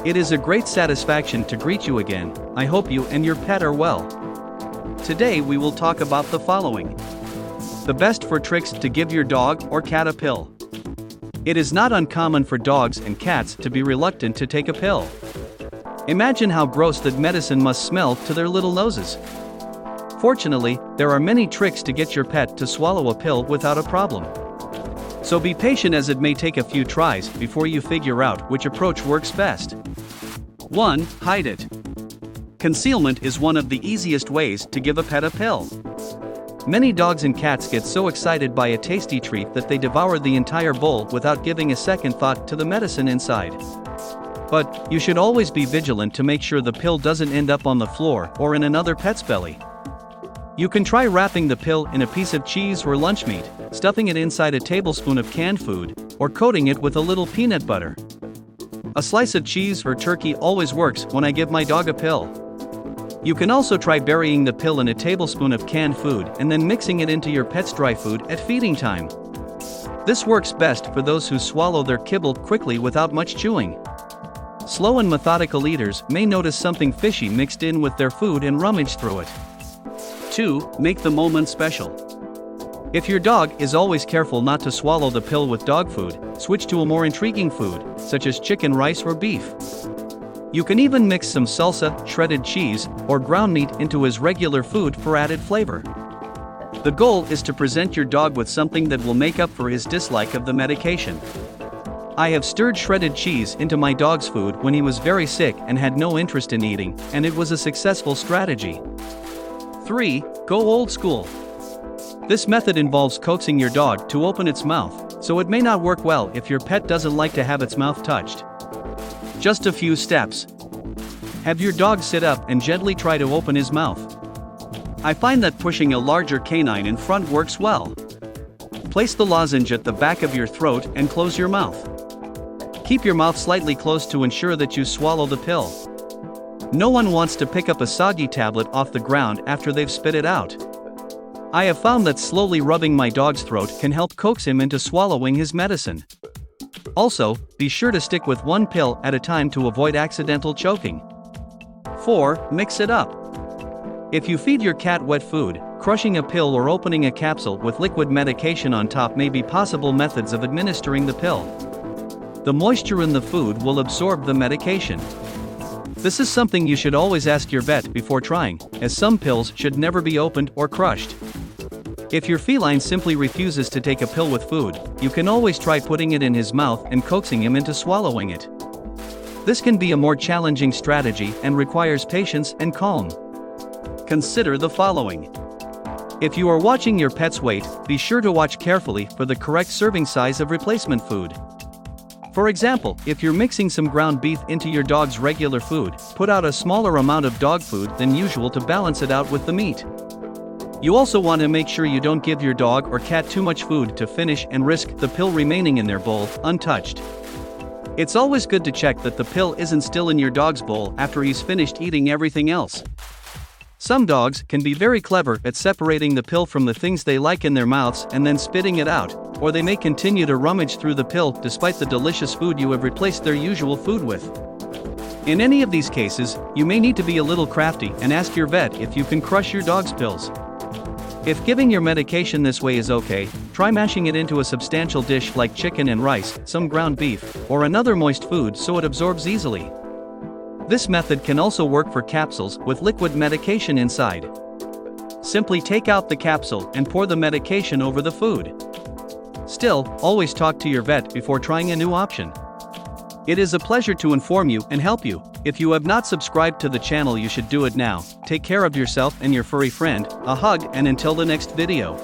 It is a great satisfaction to greet you again. I hope you and your pet are well. Today we will talk about the following. The best for tricks to give your dog or cat a pill. It is not uncommon for dogs and cats to be reluctant to take a pill. Imagine how gross that medicine must smell to their little noses. Fortunately, there are many tricks to get your pet to swallow a pill without a problem. So be patient, as it may take a few tries before you figure out which approach works best. 1. Hide it. Concealment is one of the easiest ways to give a pet a pill. Many dogs and cats get so excited by a tasty treat that they devour the entire bowl without giving a second thought to the medicine inside. But you should always be vigilant to make sure the pill doesn't end up on the floor or in another pet's belly. You can try wrapping the pill in a piece of cheese or lunch meat, stuffing it inside a tablespoon of canned food, or coating it with a little peanut butter. A slice of cheese or turkey always works when I give my dog a pill. You can also try burying the pill in a tablespoon of canned food and then mixing it into your pet's dry food at feeding time. This works best for those who swallow their kibble quickly without much chewing. Slow and methodical eaters may notice something fishy mixed in with their food and rummage through it. 2. Make the moment special. If your dog is always careful not to swallow the pill with dog food, switch to a more intriguing food, such as chicken, rice, or beef. You can even mix some salsa, shredded cheese, or ground meat into his regular food for added flavor. The goal is to present your dog with something that will make up for his dislike of the medication. I have stirred shredded cheese into my dog's food when he was very sick and had no interest in eating, and it was a successful strategy. 3. Go old school. This method involves coaxing your dog to open its mouth, so it may not work well if your pet doesn't like to have its mouth touched. Just a few steps. Have your dog sit up and gently try to open his mouth. I find that pushing a larger canine in front works well. Place the lozenge at the back of your throat and close your mouth. Keep your mouth slightly closed to ensure that you swallow the pill. No one wants to pick up a soggy tablet off the ground after they've spit it out. I have found that slowly rubbing my dog's throat can help coax him into swallowing his medicine. Also, be sure to stick with one pill at a time to avoid accidental choking. 4. Mix it up. If you feed your cat wet food, crushing a pill or opening a capsule with liquid medication on top may be possible methods of administering the pill. The moisture in the food will absorb the medication. This is something you should always ask your vet before trying, as some pills should never be opened or crushed. If your feline simply refuses to take a pill with food, you can always try putting it in his mouth and coaxing him into swallowing it. This can be a more challenging strategy and requires patience and calm. Consider the following. If you are watching your pet's weight, be sure to watch carefully for the correct serving size of replacement food. For example, if you're mixing some ground beef into your dog's regular food, put out a smaller amount of dog food than usual to balance it out with the meat. You also want to make sure you don't give your dog or cat too much food to finish and risk the pill remaining in their bowl, untouched. It's always good to check that the pill isn't still in your dog's bowl after he's finished eating everything else. Some dogs can be very clever at separating the pill from the things they like in their mouths and then spitting it out, or they may continue to rummage through the pill despite the delicious food you have replaced their usual food with. In any of these cases, you may need to be a little crafty and ask your vet if you can crush your dog's pills. If giving your medication this way is okay, try mashing it into a substantial dish like chicken and rice, some ground beef, or another moist food so it absorbs easily. This method can also work for capsules with liquid medication inside. Simply take out the capsule and pour the medication over the food. Still, always talk to your vet before trying a new option. It is a pleasure to inform you and help you. If you have not subscribed to the channel, you should do it now. Take care of yourself and your furry friend. A hug, and until the next video.